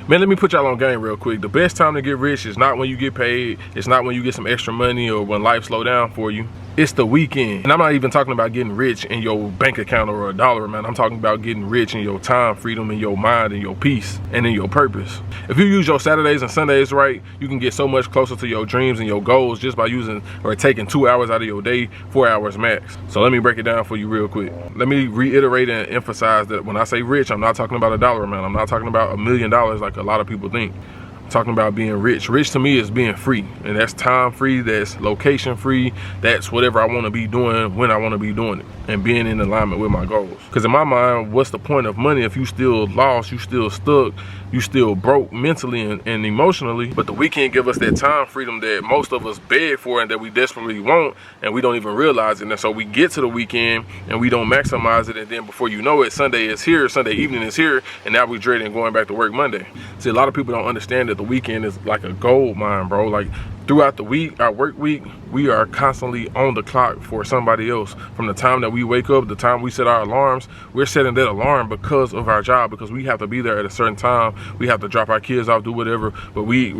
Man, let me put y'all on game real quick. The best time to get rich is not when you get paid. It's not when you get some extra money or when life slow down for you. It's the weekend. And I'm not even talking about getting rich in your bank account or a dollar amount. I'm talking about getting rich in your time, freedom, in your mind, and your peace, and in your purpose. If you use your Saturdays and Sundays right, you can get so much closer to your dreams and your goals just by using or taking 2 hours out of your day, 4 hours max. So let me break it down for you real quick. Let me reiterate and emphasize that when I say rich, I'm not talking about a dollar amount. I'm not talking about $1 million like a lot of people think. Talking about being rich. Rich to me is being free, and that's time free, that's location free, that's whatever I want to be doing when I want to be doing it, and being in alignment with my goals. Because in my mind, what's the point of money if you still lost, you still stuck, you still broke mentally and emotionally? But the weekend give us that time freedom that most of us beg for and that we desperately want, and we don't even realize it. And so we get to the weekend and we don't maximize it, and then before you know it, Sunday is here, Sunday evening is here, and now we're dreading going back to work Monday. See, a lot of people don't understand that the weekend is like a gold mine, bro. Like throughout the week, our work week, we are constantly on the clock for somebody else. From the time that we wake up, the time we set our alarms, we're setting that alarm because of our job, because we have to be there at a certain time. We have to drop our kids off, do whatever, but we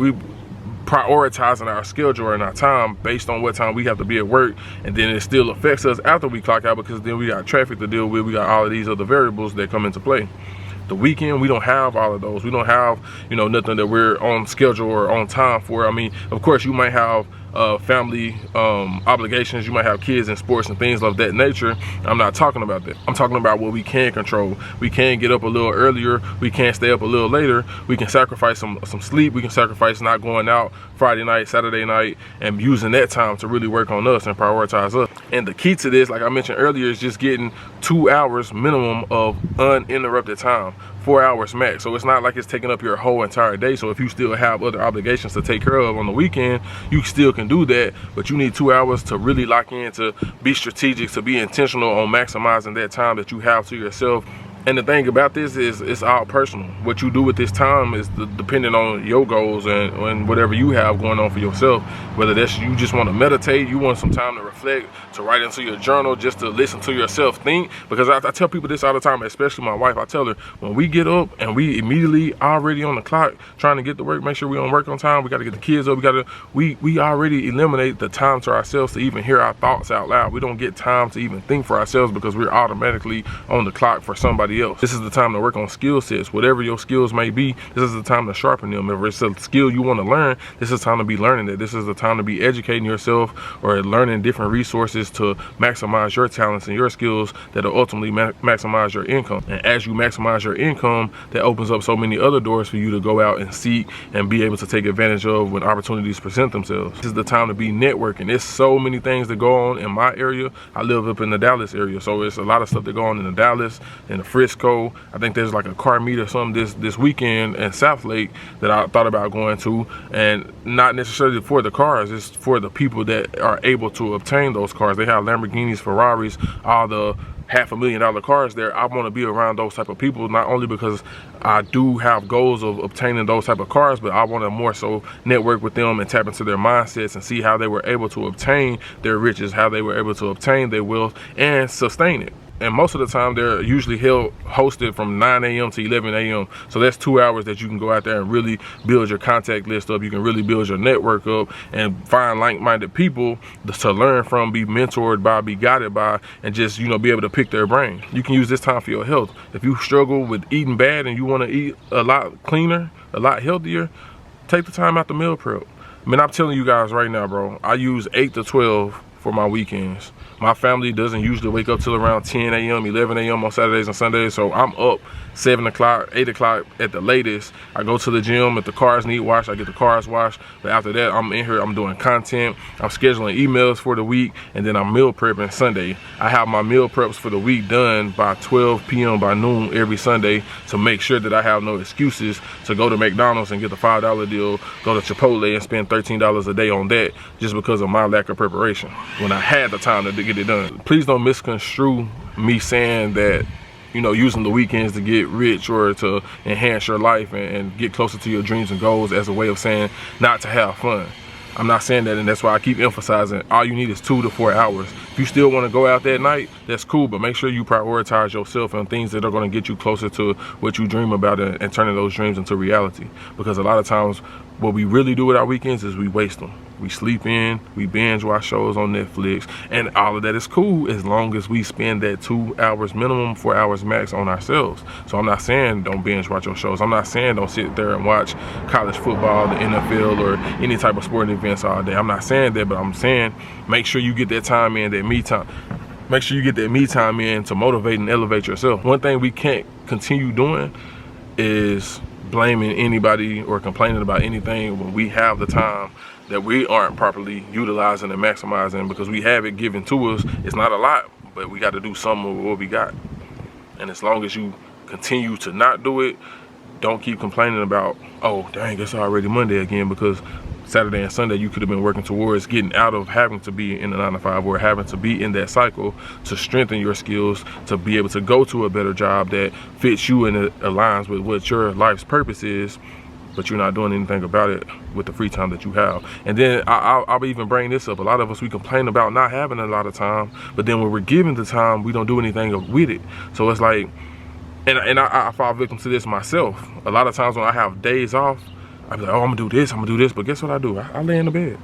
prioritizing our schedule and our time based on what time we have to be at work, and then it still affects us after we clock out because then we got traffic to deal with, we got all of these other variables that come into play. The weekend, we don't have all of those. We don't have, you know, nothing that we're on schedule or on time for. I mean, of course, you might have family obligations, you might have kids in sports and things of that nature. I'm not talking about that. I'm talking about what we can control. We can get up a little earlier, we can stay up a little later, we can sacrifice some sleep, we can sacrifice not going out Friday night, Saturday night, and using that time to really work on us and prioritize us. And the key to this, like I mentioned earlier, is just getting 2 hours minimum of uninterrupted time, 4 hours max. So it's not like it's taking up your whole entire day. So if you still have other obligations to take care of on the weekend, you still can do that, but you need 2 hours to really lock in, to be strategic, to be intentional on maximizing that time that you have to yourself. And the thing about this is it's all personal. What you do with this time is depending on your goals and whatever you have going on for yourself. Whether that's you just want to meditate, you want some time to reflect, to write into your journal, just to listen to yourself think. Because I tell people this all the time, especially my wife. I tell her, when we get up and we immediately already on the clock trying to get to work, make sure we on work on time, we got to get the kids up, we already eliminate the time to ourselves to even hear our thoughts out loud. We don't get time to even think for ourselves because we're automatically on the clock for somebody else. This is the time to work on skill sets. Whatever your skills may be, this is the time to sharpen them. If it's a skill you want to learn, this is time to be learning it. This is the time to be educating yourself or learning different resources to maximize your talents and your skills that will ultimately maximize your income. And as you maximize your income, that opens up so many other doors for you to go out and seek and be able to take advantage of when opportunities present themselves. This is the time to be networking. There's so many things that go on in my area. I live up in the Dallas area, so it's a lot of stuff that go on in the Dallas and the Frisco. I think there's like a car meet or something this weekend in South Lake that I thought about going to, and not necessarily for the cars, it's for the people that are able to obtain those cars. They have Lamborghinis, Ferraris, all the $500,000 cars there. I want to be around those type of people, not only because I do have goals of obtaining those type of cars, but I want to more so network with them and tap into their mindsets and see how they were able to obtain their riches, how they were able to obtain their wealth and sustain it. And most of the time they're usually hosted from 9 a.m. to 11 a.m. So that's 2 hours that you can go out there and really build your contact list up. You can really build your network up and find like-minded people to learn from, be mentored by, be guided by, and just, you know, be able to pick their brain. You can use this time for your health. If you struggle with eating bad and you want to eat a lot cleaner, a lot healthier, take the time out to meal prep. I mean, I'm telling you guys right now, bro, I use 8 to 12 for my weekends. My family doesn't usually wake up till around 10 a.m., 11 a.m. on Saturdays and Sundays, so I'm up 7 o'clock, 8 o'clock at the latest. I go to the gym. If the cars need washed, I get the cars washed. But after that, I'm in here, I'm doing content, I'm scheduling emails for the week, and then I'm meal prepping Sunday. I have my meal preps for the week done by 12 p.m. by noon every Sunday to make sure that I have no excuses to go to McDonald's and get the $5 deal, go to Chipotle and spend $13 a day on that just because of my lack of preparation when I had the time to get it done. Please don't misconstrue me saying that, you know, using the weekends to get rich or to enhance your life and get closer to your dreams and goals as a way of saying not to have fun. I'm not saying that, and that's why I keep emphasizing all you need is 2 to 4 hours. If you still want to go out that night, that's cool, but make sure you prioritize yourself and things that are going to get you closer to what you dream about and turning those dreams into reality. Because a lot of times what we really do with our weekends is we waste them. We sleep in, we binge watch shows on Netflix, and all of that is cool as long as we spend that 2 hours minimum, 4 hours max on ourselves. So I'm not saying don't binge watch your shows. I'm not saying don't sit there and watch college football, the NFL, or any type of sporting events all day. I'm not saying that, but I'm saying make sure you get that time in, that me time. Make sure you get that me time in to motivate and elevate yourself. One thing we can't continue doing is blaming anybody or complaining about anything when we have the time that we aren't properly utilizing and maximizing, because we have it given to us. It's not a lot, but we got to do some of what we got. And as long as you continue to not do it, don't keep complaining about, oh dang, it's already Monday again, because Saturday and Sunday you could have been working towards getting out of having to be in the 9 to 5 or having to be in that cycle to strengthen your skills, to be able to go to a better job that fits you and it aligns with what your life's purpose is, but you're not doing anything about it with the free time that you have. And then I'll even bring this up. A lot of us, we complain about not having a lot of time, but then when we're given the time, we don't do anything with it. So it's like, and I fall victim to this myself. A lot of times when I have days off, I be like, oh, I'm gonna do this, but guess what I do? I lay in the bed.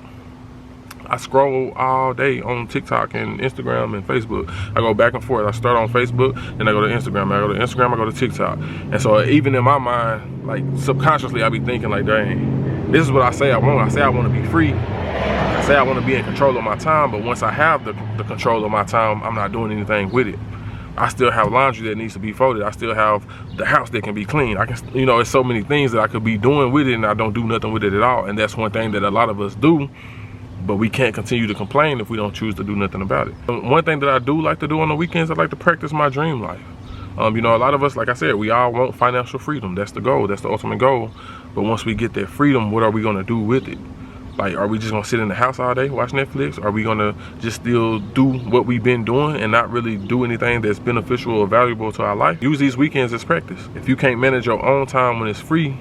I scroll all day on TikTok and Instagram and Facebook. I go back and forth. I start on Facebook, then I go to Instagram. I go to Instagram, I go to TikTok. And so even in my mind, like subconsciously, I be thinking like, dang, this is what I say I want. I say I want to be free. I say I want to be in control of my time, but once I have the control of my time, I'm not doing anything with it. I still have laundry that needs to be folded. I still have the house that can be cleaned. I can, you know, it's so many things that I could be doing with it, and I don't do nothing with it at all. And that's one thing that a lot of us do, but we can't continue to complain if we don't choose to do nothing about it. One thing that I do like to do on the weekends, I like to practice my dream life. You know, a lot of us, like I said, we all want financial freedom. That's the goal. That's the ultimate goal. But once we get that freedom, what are we going to do with it? Like, are we just gonna sit in the house all day, watch Netflix? Are we gonna just still do what we've been doing and not really do anything that's beneficial or valuable to our life? Use these weekends as practice. If you can't manage your own time when it's free,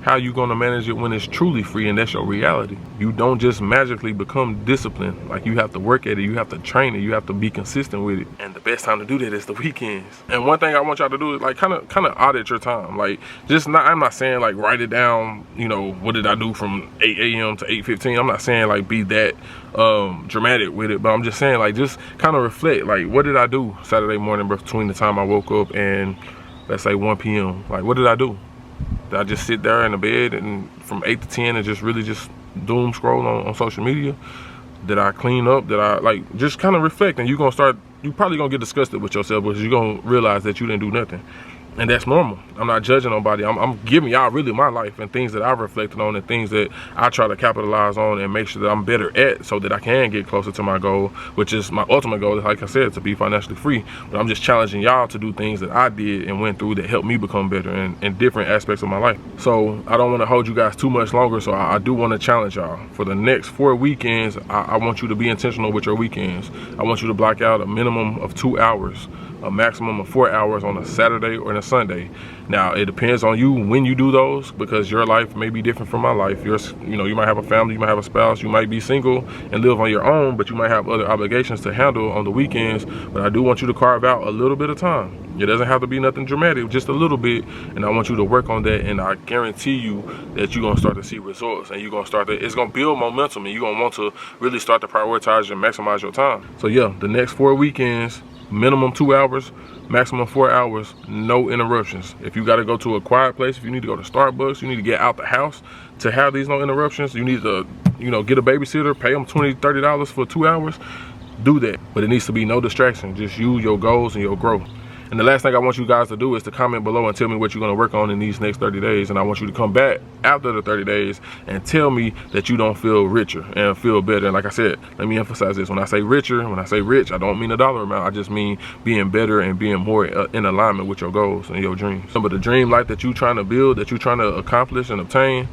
how you gonna manage it when it's truly free and that's your reality? You don't just magically become disciplined. Like, you have to work at it, you have to train it, you have to be consistent with it. And the best time to do that is the weekends. And one thing I want y'all to do is like kind of audit your time. Like, just not, I'm not saying like write it down, you know, what did I do from 8 a.m. to 8:15? I'm not saying like be that dramatic with it, but I'm just saying like just kind of reflect, like what did I do Saturday morning between the time I woke up and let's say 1 p.m. Like, what did I do? Did I just sit there in the bed and from 8 to 10 and just really just doom scroll on social media? Did I clean up? Did I, like, just kind of reflect? And you're probably gonna get disgusted with yourself because you're gonna realize that you didn't do nothing. And that's normal. I'm not judging nobody. I'm giving y'all really my life and things that I've reflected on and things that I try to capitalize on and make sure that I'm better at so that I can get closer to my goal, which is my ultimate goal, like I said, to be financially free. But I'm just challenging y'all to do things that I did and went through that helped me become better in different aspects of my life. So I don't want to hold you guys too much longer, so I do want to challenge y'all. For the next 4 weekends, I want you to be intentional with your weekends. I want you to block out a minimum of 2 hours, a maximum of 4 hours on a Saturday or a Sunday. Now, it depends on you when you do those, because your life may be different from my life. You know, you might have a family, you might have a spouse, you might be single and live on your own, but you might have other obligations to handle on the weekends. But I do want you to carve out a little bit of time. It doesn't have to be nothing dramatic, just a little bit, and I want you to work on that, and I guarantee you that you're gonna start to see results, and you're gonna start to, it's gonna build momentum, and you're gonna want to really start to prioritize and maximize your time. So yeah, the next 4 weekends, minimum 2 hours, maximum 4 hours, no interruptions. If you got to go to a quiet place, if you need to go to Starbucks, you need to get out the house to have these no interruptions, you need to, you know, get a babysitter, pay them $20, $30 for 2 hours, do that. But it needs to be no distraction, just you, your goals, and your growth. And the last thing I want you guys to do is to comment below and tell me what you're gonna work on in these next 30 days. And I want you to come back after the 30 days and tell me that you don't feel richer and feel better. And like I said, let me emphasize this. When I say richer, when I say rich, I don't mean a dollar amount. I just mean being better and being more in alignment with your goals and your dreams. But the dream life that you're trying to build, that you're trying to accomplish and obtain,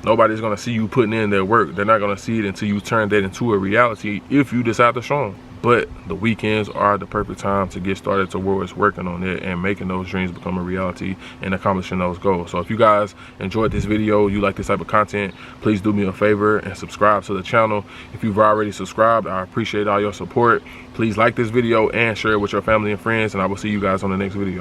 nobody's gonna see you putting in their work. They're not gonna see it until you turn that into a reality if you decide to show them. but the weekends are the perfect time to get started towards working on it and making those dreams become a reality and accomplishing those goals. So if you guys enjoyed this video, you like this type of content, please do me a favor and subscribe to the channel. If you've already subscribed, I appreciate all your support. Please like this video and share it with your family and friends, and I will see you guys on the next video.